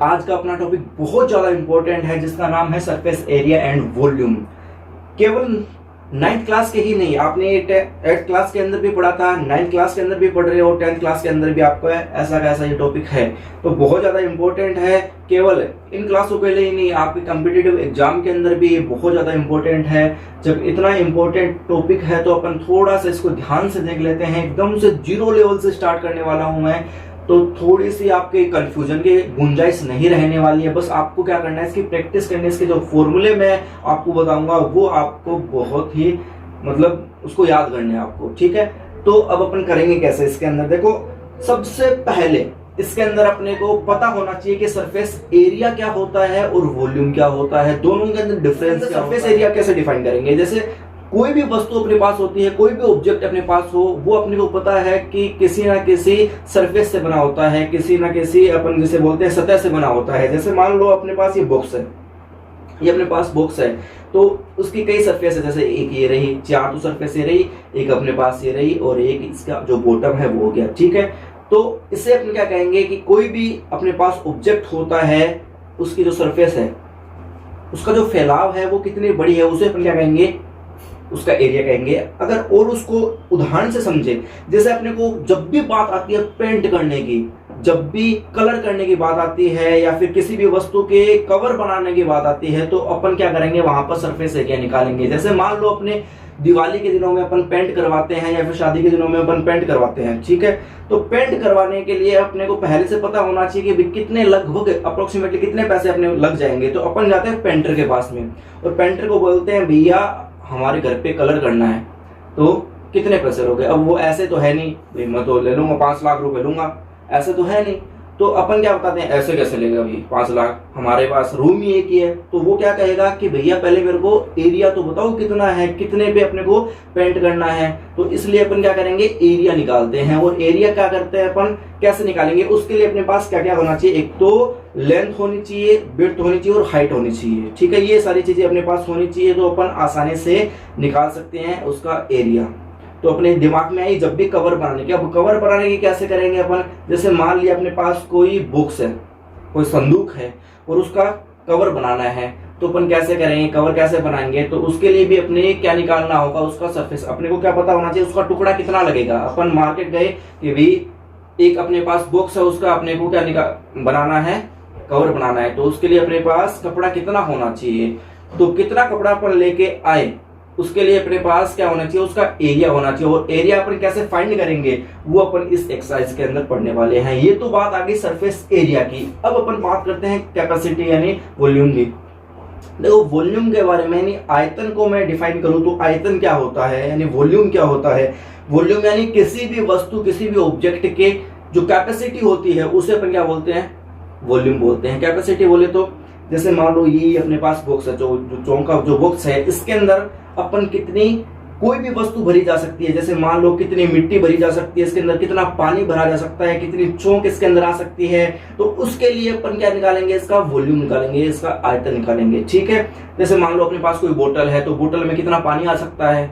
आज का अपना टॉपिक बहुत ज़्यादा इंपॉर्टेंट है जिसका नाम है सरफेस एरिया एंड वॉल्यूम। केवल 9th क्लास के ही नहीं, आपने 8th क्लास के अंदर भी पढ़ा था, 9th क्लास के अंदर भी पढ़ रहे हो, 10th क्लास के अंदर भी आपको ऐसा का ऐसा ये टॉपिक है। तो बहुत ज़्यादा इंपॉर्टेंट है, केवल इन क्लासों के लिए ही नहीं, आपके कम्पिटिटिव एग्जाम के अंदर भी ये बहुत ज़्यादा इंपॉर्टेंट है। जब इतना इंपॉर्टेंट टॉपिक है तो अपन थोड़ा सा इसको ध्यान से देख लेते हैं। एकदम से जीरो लेवल से स्टार्ट करने वाला हूँ मैं, तो थोड़ी सी आपके कंफ्यूजन की गुंजाइश नहीं रहने वाली है। बस आपको क्या करना है, इसकी प्रैक्टिस करने, इसके जो फॉर्मूले मैं आपको बताऊंगा वो आपको बहुत ही उसको याद करने हैं आपको, ठीक है। तो अब अपन करेंगे कैसे इसके अंदर, देखो सबसे पहले इसके अंदर अपने को पता होना चाहिए कि सरफेस एरिया क्या होता है और वॉल्यूम क्या होता है, दोनों के अंदर डिफरेंस क्या होता है। सरफेस एरिया कैसे डिफाइन करेंगे, जैसे कोई भी वस्तु अपने पास होती है, कोई भी ऑब्जेक्ट अपने पास हो, वो अपने को पता है कि किसी ना किसी सरफेस से बना होता है, किसी ना किसी अपन जिसे बोलते हैं सतह से बना होता है। जैसे मान लो अपने पास ये बॉक्स है, ये अपने पास बॉक्स है, तो उसकी कई सरफेस है, जैसे एक ये रही, चार तो सरफेस ये रही, एक अपने पास ये रही और एक इसका जो बॉटम है वो हो गया, ठीक है। तो इससे अपन क्या कहेंगे कि कोई भी अपने पास ऑब्जेक्ट होता है, उसकी जो सरफेस है, उसका जो फैलाव है वो कितनी बड़ी है, उसे अपन क्या कहेंगे, उसका एरिया कहेंगे। अगर और उसको उदाहरण से समझे, जैसे अपने को जब भी बात आती है पेंट करने की, जब भी कलर करने की बात आती है, या फिर किसी भी वस्तु के कवर बनाने की बात आती है, तो अपन क्या करेंगे, वहां पर सरफेस एरिया निकालेंगे। जैसे मान लो अपने दिवाली के दिनों में अपन पेंट करवाते हैं, या फिर शादी के दिनों में अपन पेंट करवाते हैं, ठीक है। तो पेंट करवाने के लिए अपने को पहले से पता होना चाहिए कि कितने लगभग अप्रोक्सीमेटली कितने पैसे अपने लग जाएंगे। तो अपन जाते हैं पेंटर के पास में और पेंटर को बोलते हैं भैया हमारे घर पे कलर करना है, तो कितने पैसे लोगे। अब वो ऐसे तो है नहीं भाई मैं तो ले लूंगा 5 लाख रुपए लूंगा, ऐसे तो है नहीं। तो अपन क्या बताते हैं, ऐसे कैसे लेगा भाई 5 लाख, हमारे पास रूम ही एक ही है। तो वो क्या कहेगा कि भैया पहले मेरे को एरिया तो बताओ कितना है, कितने पे अपने को पेंट करना है। तो इसलिए अपन क्या करेंगे, एरिया निकालते हैं। और एरिया क्या करते हैं अपन, कैसे निकालेंगे, उसके लिए अपने पास क्या क्या होना चाहिए, एक तो लेंथ होनी चाहिए, विड्थ होनी चाहिए और हाइट होनी चाहिए, ठीक है। ये सारी चीजें अपने पास होनी चाहिए, तो अपन आसानी से निकाल सकते हैं उसका एरिया। तो अपने दिमाग में आई जब भी कवर बनाने की। अब कवर बनाने की कैसे करेंगे अपन, जैसे मान लिया अपने पास कोई बुक्स है, कोई संदूक है और उसका कवर बनाना है, तो अपन कैसे करेंगे, कवर कैसे बनाएंगे। तो उसके लिए भी अपने क्या निकालना होगा, उसका सरफेस। अपने को क्या पता होना चाहिए, उसका टुकड़ा कितना लगेगा। अपन मार्केट गए कि भाई एक अपने पास बॉक्स है, उसका अपने को क्या बनाना है, कवर बनाना है, तो उसके लिए अपने पास कपड़ा कितना होना चाहिए। तो कितना कपड़ा अपन लेके आए, उसके लिए अपने पास क्या होना चाहिए, उसका एरिया होना चाहिए। और एरिया अपन कैसे फाइंड करेंगे, वो अपन इस एक्सरसाइज के अंदर पढ़ने वाले हैं। ये तो बात आ गई सरफेस एरिया की। अब अपन बात करते हैं कैपेसिटी यानी वॉल्यूम की। देखो वॉल्यूम के बारे में, यानी आयतन को मैं डिफाइन करूं तो आयतन क्या होता है, यानी वॉल्यूम क्या होता है। वॉल्यूम यानी किसी भी वस्तु, किसी भी ऑब्जेक्ट के जो कैपेसिटी होती है उसे अपन क्या बोलते हैं, वॉल्यूम बोलते हैं। कैपेसिटी बोले तो जैसे मान लो ये अपने पास बॉक्स है, जो चौंका जो बॉक्स है, इसके अंदर अपन कितनी कोई भी वस्तु भरी जा सकती है। जैसे मान लो कितनी मिट्टी भरी जा सकती है, इसके अंदर कितना पानी भरा जा सकता है, कितनी चौंक इसके अंदर आ सकती है। तो उसके लिए अपन क्या निकालेंगे, इसका वॉल्यूम निकालेंगे, इसका आयतन निकालेंगे, ठीक है। जैसे मान लो अपने पास कोई बोतल है, तो बोतल में कितना पानी आ सकता है।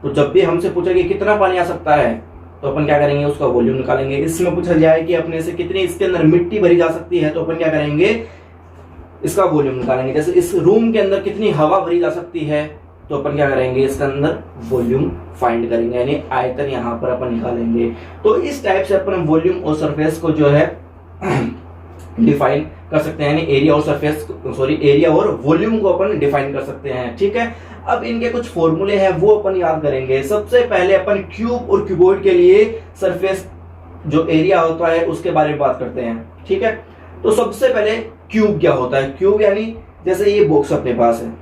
तो जब भी हमसे पूछेंगे कितना पानी आ सकता है, तो अपन क्या करेंगे, उसका वॉल्यूम निकालेंगे। इसमें पूछा जाए कि अपने से कितनी इसके अंदर मिट्टी भरी जा सकती है, तो अपन क्या करेंगे, इसका वॉल्यूम निकालेंगे। जैसे इस रूम के अंदर कितनी हवा भरी जा सकती है, तो अपन क्या करेंगे, इसके अंदर वॉल्यूम फाइंड करेंगे, यानी आयतन यहाँ पर अपन निकालेंगे। तो इस टाइप से अपन वॉल्यूम और सरफेस को जो है डिफाइन कर सकते हैं, यानी एरिया और सरफेस, एरिया और वॉल्यूम को अपन डिफाइन कर सकते हैं, ठीक है। अब इनके कुछ फॉर्मूले हैं वो अपन याद करेंगे। सबसे पहले अपन क्यूब और क्यूबॉइड के लिए सरफेस जो एरिया होता है उसके बारे में बात करते हैं, ठीक है। तो सबसे पहले क्यूब क्या होता है, क्यूब यानी जैसे ये बॉक्स अपने पास है,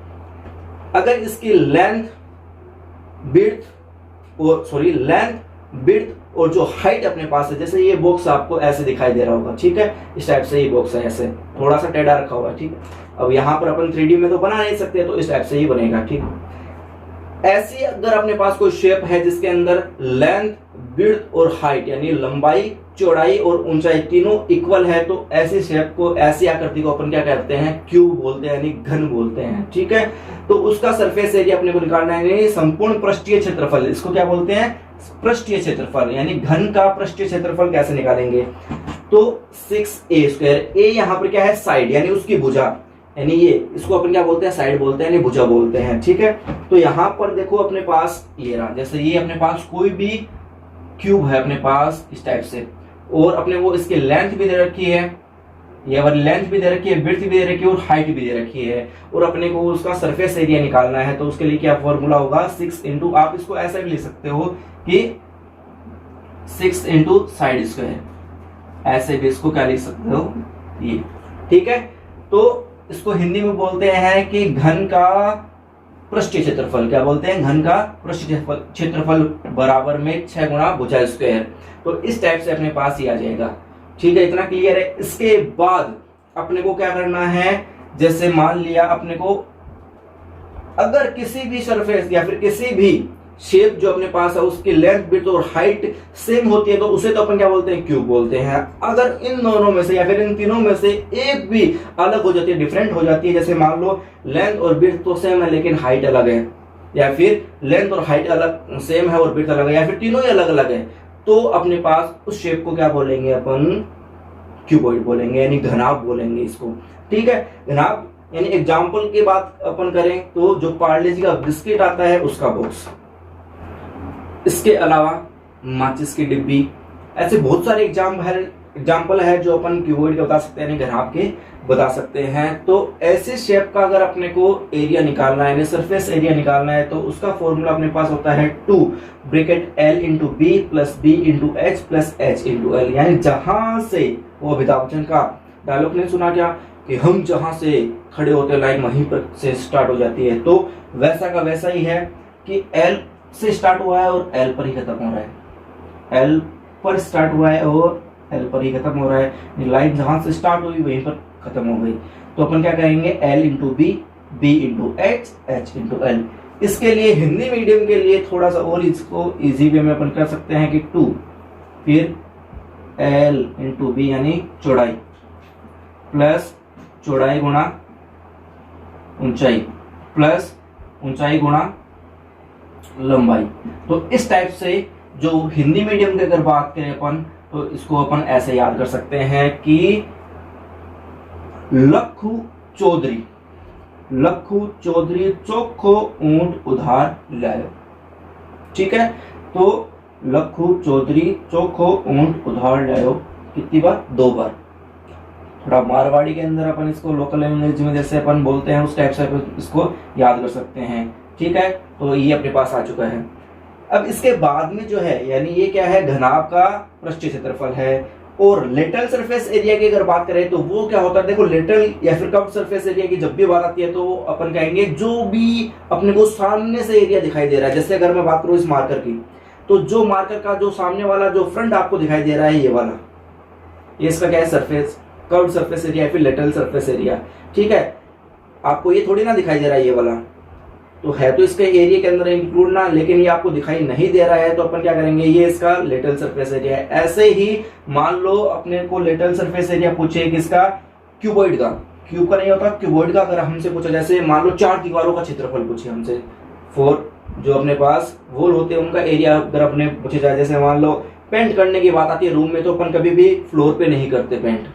अगर इसकी लेंथ विड्थ और जो हाइट अपने पास है, जैसे ये बॉक्स आपको ऐसे दिखाई दे रहा होगा, ठीक है, इस टाइप से ये बॉक्स है, ऐसे थोड़ा सा टेढ़ा रखा हुआ है, ठीक है। अब यहाँ पर अपन 3D में तो बना नहीं सकते, तो इस टाइप से ही बनेगा, ठीक है। ऐसी अगर अपने पास कोई शेप है जिसके अंदर लेंथ, विड्थ और हाइट यानी लंबाई, चौड़ाई और ऊंचाई तीनों इक्वल है, तो ऐसी शेप को, ऐसी आकृति को अपन क्या कहते हैं, क्यूब बोलते हैं, यानी घन बोलते हैं, ठीक है। तो उसका सरफेस एरिया अपने को निकालना है, यानी संपूर्ण पृष्ठीय क्षेत्रफल, इसको क्या बोलते हैं, पृष्ठीय क्षेत्रफल, यानी घन का पृष्ठीय क्षेत्रफल कैसे निकालेंगे। तो 6a², ए यहाँ पर क्या है साइड यानी उसकी भुजा, यानी ये इसको अपन क्या बोलते हैं साइड बोलते हैं यानी भुजा बोलते हैं, ठीक है। तो यहाँ पर देखो अपने पास ये रहा, जैसे ये अपने पास कोई भी क्यूब है अपने पास इस टाइप से, और अपने वो इसकी लेंथ भी दे रखी है, ये वाली लेंथ भी दे रखी है, विड्थ भी दे रखी है और हाइट भी दे रखी है, और अपने को उसका सरफेस एरिया निकालना है। तो उसके लिए क्या फॉर्मूला होगा 6 इंटू, आप इसको ऐसा भी लिख सकते हो कि 6 इंटू साइड स्क्वायर, ऐसे भी इसको क्या लिख सकते हो ये, ठीक है। तो इसको हिंदी में बोलते हैं कि घन का पृष्ठीय क्षेत्रफल, क्या बोलते हैं घन का पृष्ठीय क्षेत्रफल बराबर में 6 गुणा भुजा स्क्वायर। तो इस टाइप से अपने पास ही आ जाएगा, ठीक है, इतना क्लियर है। इसके बाद अपने को क्या करना है, जैसे मान लिया अपने को अगर किसी भी सरफेस या फिर किसी भी शेप जो अपने पास है उसकी लेंथ विड्थ और हाइट सेम होती है तो उसे तो अपन क्या बोलते हैं क्यूब बोलते हैं। अगर इन दोनों में से या फिर इन तीनों में से एक भी अलग हो जाती है, डिफरेंट हो जाती है, जैसे मान लो लेंथ और विड्थ तो सेम है लेकिन हाइट अलग है, या फिर लेंथ और हाइट अलग सेम है और विड्थ अलग है, या फिर तीनों ही अलग अलग है, तो अपने पास उस शेप को क्या बोलेंगे अपन क्यूबॉइड बोलेंगे, यानी घनाभ बोलेंगे इसको, ठीक है। घनाभ यानी एग्जाम्पल की बात अपन करें तो जो पार्ले जी का बिस्किट आता है उसका बॉक्स, इसके अलावा माचिस की डिब्बी, ऐसे बहुत सारे एग्जाम्पल है जो अपन क्यूबॉइड के बता सकते हैं, घनाभ के बता सकते हैं। तो ऐसे शेप का अगर अपने को एरिया निकालना है, सरफेस एरिया निकालना है, तो उसका फॉर्मूला अपने पास होता है 2 bracket L into b plus b into h plus h into l, यानी जहां से वो अमिताभ बच्चन का डायलॉग ने सुना क्या कि हम जहां से खड़े होते हैं लाइन वहीं पर से स्टार्ट हो जाती है, तो वैसा का वैसा ही है कि L से स्टार्ट हुआ है और L पर ही खत्म हो रहा है, L पर स्टार्ट हुआ है और L पर ही खत्म हो रहा है, लाइन जहां से स्टार्ट हुई वहीं पर खत्म हो गई। तो अपन क्या कहेंगे L into b, b into h, h into l. इसके लिए हिंदी मीडियम के लिए थोड़ा सा और इसको इजी वे में अपन कर सकते हैं कि 2 फिर L इंटू बी यानी चौड़ाई प्लस चौड़ाई गुणा ऊंचाई प्लस ऊंचाई गुणा लंबाई। तो इस टाइप से जो हिंदी मीडियम की अगर बात करें अपन तो इसको अपन ऐसे याद कर सकते हैं कि लखू चौधरी चोखो ऊंट उधार लायो, ठीक है। तो लखू चौधरी चोखो ऊंट उधार लायो कितनी बार, 2 बार। थोड़ा मारवाड़ी के अंदर अपन इसको लोकल लैंग्वेज में जैसे अपन बोलते हैं उस टाइप से इसको याद कर सकते हैं, ठीक है। तो ये अपने पास आ चुका है। अब इसके बाद में जो है यानी ये क्या है, घनाभ का पृष्ठीय क्षेत्रफल है। और लेटरल सरफेस एरिया की अगर बात करें तो वो क्या होता है, देखो लेटरल या फिर कर्व सरफेस एरिया की जब भी बात आती है तो अपन कहेंगे जो भी अपने को सामने से एरिया दिखाई दे रहा है। जैसे अगर मैं बात करूं इस मार्कर की, तो जो मार्कर का जो सामने वाला जो फ्रंट आपको दिखाई दे रहा है ये वाला, ये इसका क्या है सरफेस, कर्व सरफेस एरिया या फिर लेटरल सरफेस एरिया, ठीक है। आपको ये थोड़ी ना दिखाई दे रहा है ये वाला, तो है तो इसके एरिया के अंदर इंक्लूड ना, लेकिन ये आपको दिखाई नहीं दे रहा है तो अपन क्या करेंगे, ये इसका लेटरल सरफेस एरिया है। ऐसे ही मान लो अपने को लेटरल सरफेस एरिया पूछे किसका, क्यूबॉइड का, क्यूब का नहीं होता क्यूबॉइड का अगर हमसे पूछा, जैसे मान लो 4 दीवारों का क्षेत्रफल पूछे हमसे, 4 जो अपने पास वॉल होते हैं उनका एरिया अगर अपने पूछे जाए, जैसे मान लो पेंट करने की बात आती है रूम में तो अपन कभी भी फ्लोर पे नहीं करते पेंट।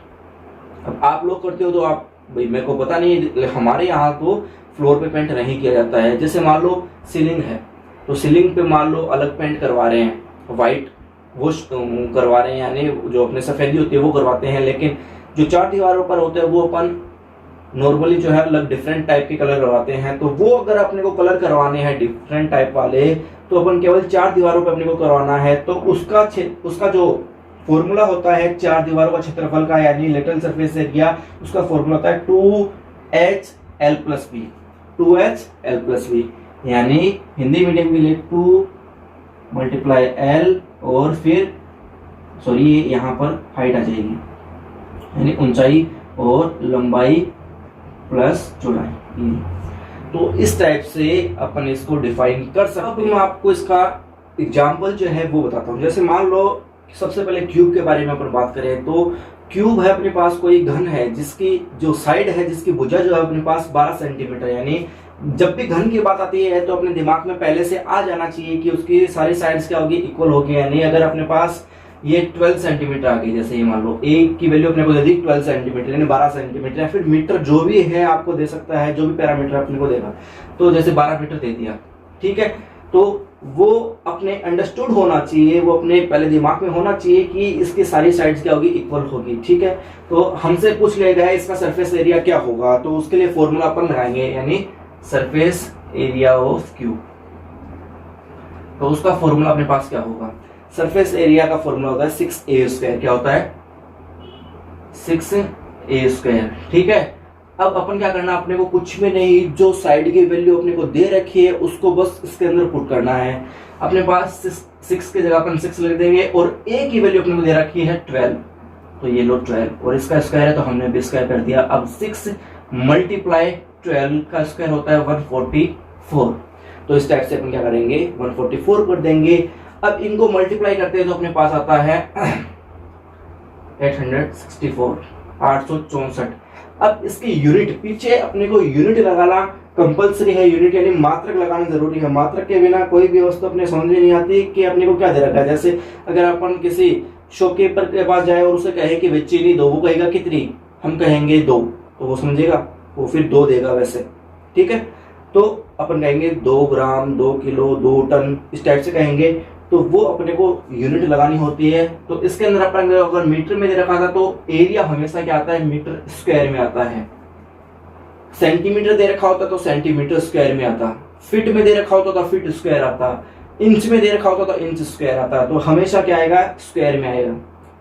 अब आप लोग करते हो तो आप भाई मेरे को पता नहीं, हमारे यहाँ तो फ्लोर पे पेंट नहीं किया जाता है। जैसे मान लो सीलिंग है तो सीलिंग पे मान लो अलग पेंट करवा रहे हैं, वाइट वॉश करवा रहे हैं, यानी जो अपने सफेदी होती है वो करवाते हैं, लेकिन जो 4 दीवारों पर होते हैं वो अपन नॉर्मली जो है अलग डिफरेंट टाइप के कलर करवाते हैं। तो वो अगर अपने को कलर करवाने हैं डिफरेंट टाइप वाले तो अपन केवल 4 दीवारों पर अपने को करवाना है, तो उसका जो फॉर्मूला होता है 4 दीवारों का क्षेत्रफल का यानी लेटरल सरफेस एरिया, उसका फॉर्मूला होता है 2HL plus B, 2HL plus B, यानी हिंदी मीडियम के लिए 2 मल्टीप्लाई L और फिर सॉरी यहाँ पर हाइट आ जाएगी यानी ऊंचाई और लंबाई प्लस चौड़ाई। तो इस टाइप से अपन इसको डिफाइन कर सकते हैं। अब मैं आपको इसका एग्जाम्पल जो है वो बताता हूँ। जैसे मान लो सबसे पहले क्यूब के बारे में अपन बात करें तो क्यूब है अपने पास कोई घन है जिसकी जो साइड है, जिसकी भुजा जो है अपने पास 12 सेंटीमीटर, यानी जब भी घन की बात आती है तो अपने दिमाग में पहले से आ जाना चाहिए कि उसकी सारी साइड्स क्या होगी, इक्वल होगी। यानी अगर अपने पास ये 12 सेंटीमीटर आ गई, जैसे ये मान लो ए की वैल्यू अपने को दे दी 12 सेंटीमीटर यानी 12 सेंटीमीटर, या फिर मीटर जो भी है आपको दे सकता है, जो भी पैरामीटर अपने को देगा, तो जैसे 12 मीटर दे दिया, ठीक है। तो वो अपने अंडरस्टूड होना चाहिए, वो अपने पहले दिमाग में होना चाहिए कि इसकी सारी साइड्स क्या होगी, इक्वल होगी, ठीक है। तो हमसे पूछ लिया गया है इसका सरफेस एरिया क्या होगा, तो उसके लिए फॉर्मूला अपन लगाएंगे, यानी सरफेस एरिया ऑफ क्यूब। तो उसका फॉर्मूला अपने पास क्या होगा, सरफेस एरिया का फॉर्मूला होता है 6a²। क्या होता है, 6a², ठीक है। अब अपन क्या करना, अपने को कुछ भी नहीं, जो साइड की वैल्यू अपने को दे रखी है उसको बस इसके अंदर पुट करना है। अपने पास 6 की जगह अपन 6 लिख देंगे, और a की वैल्यू अपने को दे रखी है 12, तो ये लो 12, और इसका स्क्वायर है तो हमने भी स्क्वायर कर दिया। अब 6 मल्टीप्लाई 12 का स्क्वायर होता है 144, तो इस टाइप से अपन क्या करेंगे, 144 कर देंगे। अब इनको मल्टीप्लाई करते हैं तो अपने पास आता है 864, 864। अब इसकी यूनिट, पीछे अपने को यूनिट लगाना कंपलसरी है, यूनिट यानी मात्रक लगाना जरूरी है। मात्रक के बिना कोई भी वस्तु अपने समझ में नहीं आती कि अपने को क्या दे रखा है। जैसे अगर अपन किसी शॉपकीपर के पास जाए और उसे कहे कि चीनी दो, वो कहेगा कितनी, हम कहेंगे 2, तो वो समझेगा, वो फिर 2 देगा वैसे, ठीक है। तो अपन कहेंगे 2 ग्राम, 2 किलो, 2 टन, इस टाइप से कहेंगे, तो वो अपने को यूनिट लगानी होती है। तो इसके अंदर अपन अगर मीटर में दे रखा था तो एरिया हमेशा क्या आता है, मीटर स्क्वायर में आता है। सेंटीमीटर दे रखा होता तो सेंटीमीटर स्क्वायर में आता, फीट में दे रखा होता तो फीट स्क्वायर आता, इंच में दे रखा होता तो इंच स्क्वायर आता, तो हमेशा क्या आएगा, स्क्वायर में आएगा।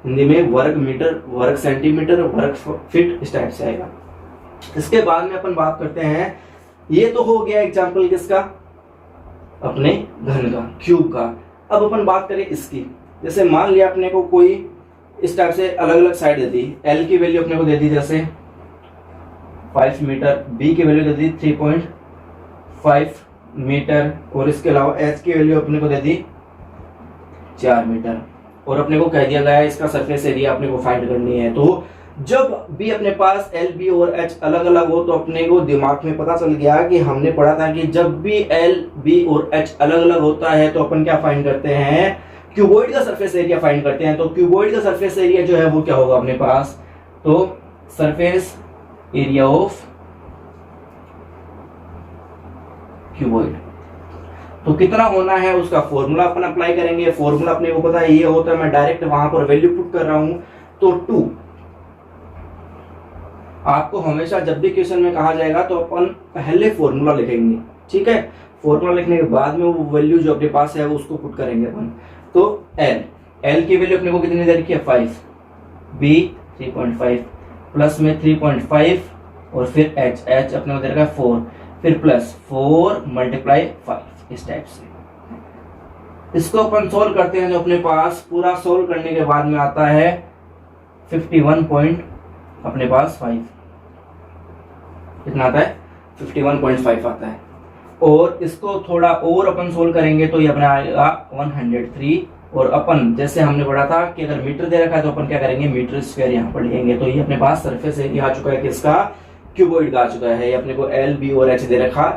हिंदी में वर्ग मीटर, वर्ग सेंटीमीटर, वर्ग फीट, इस टाइप से आएगा। इसके बाद में अपन बात करते हैं, ये तो हो गया एग्जाम्पल किसका, अपने घन का, क्यूब का। अब अपन बात करें इसकी, जैसे मान लिया अपने को कोई इस टाइप से अलग अलग साइड दे दी, एल की वैल्यू अपने को दे दी जैसे 5 मीटर, बी की वैल्यू दे दी 3.5 मीटर, और इसके अलावा एच की वैल्यू अपने को दे दी 4 मीटर, और अपने को कह दिया गया है इसका सरफेस एरिया अपने को फाइंड करनी है। तो जब भी अपने पास एल, बी और एच अलग अलग हो तो अपने को दिमाग में पता चल गया कि हमने पढ़ा था कि जब भी एल, बी और एच अलग अलग होता है तो अपन क्या फाइंड करते हैं, क्यूबॉइड का सरफेस एरिया फाइंड करते हैं। तो क्यूबॉइड का सरफेस एरिया जो है वो क्या होगा अपने पास, तो सरफेस एरिया ऑफ क्यूबॉइड, तो कितना होना है उसका फॉर्मूला अपन अप्लाई करेंगे। फॉर्मूला अपने को पता है ये होता है, मैं डायरेक्ट वहां पर वैल्यू पुट कर रहा हूं, तो 2। आपको हमेशा जब भी क्वेश्चन में कहा जाएगा तो अपन पहले फॉर्मूला लिखेंगे, ठीक है। फॉर्मूला लिखने के बाद में वो वैल्यू जो अपने पास है वो उसको पुट करेंगे अपन। तो एल की वैल्यू अपने को कितनी दे रखी है 5, बी 3.5, प्लस में 3.5, और फिर एच अपने को दे रखा है 4, फिर प्लस 4 मल्टीप्लाई 5, इस टाइप से। इसको अपन सोल्व करते हैं, जो अपने पास पूरा सोल्व करने के बाद में आता है 51 अपने पास 5, कितना आता है 51.5 आता है। और इसको थोड़ा और अपन सोल्व करेंगे तो ये अपना आएगा 103, और अपन जैसे हमने पढ़ा था कि अगर मीटर दे रखा है तो अपन क्या करेंगे, मीटर स्क्वायर यहाँ पर लिखेंगे। तो ये अपने पास सरफेस एरिया आ चुका है किसका, क्यूबॉइड का आ चुका है। ये अपने को एल, बी और एच दे रखा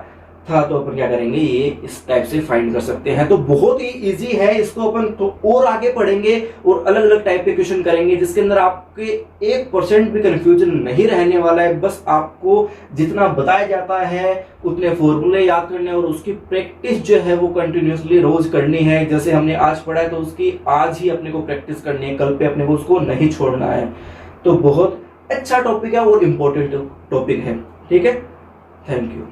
था, तो अपन क्या करेंगे, ये इस टाइप से फाइंड कर सकते हैं। तो बहुत ही इजी है, इसको अपन तो और आगे पढ़ेंगे और अलग अलग टाइप के क्वेश्चन करेंगे जिसके अंदर आपके 1% भी कंफ्यूजन नहीं रहने वाला है। बस आपको जितना बताया जाता है उतने फॉर्मूले याद करने और उसकी प्रैक्टिस जो है वो कंटिन्यूसली रोज करनी है। जैसे हमने आज पढ़ा है तो उसकी आज ही अपने को प्रैक्टिस करनी है, कल पे अपने को उसको नहीं छोड़ना है। तो बहुत अच्छा टॉपिक है और इम्पोर्टेंट टॉपिक है, ठीक है। Thank you.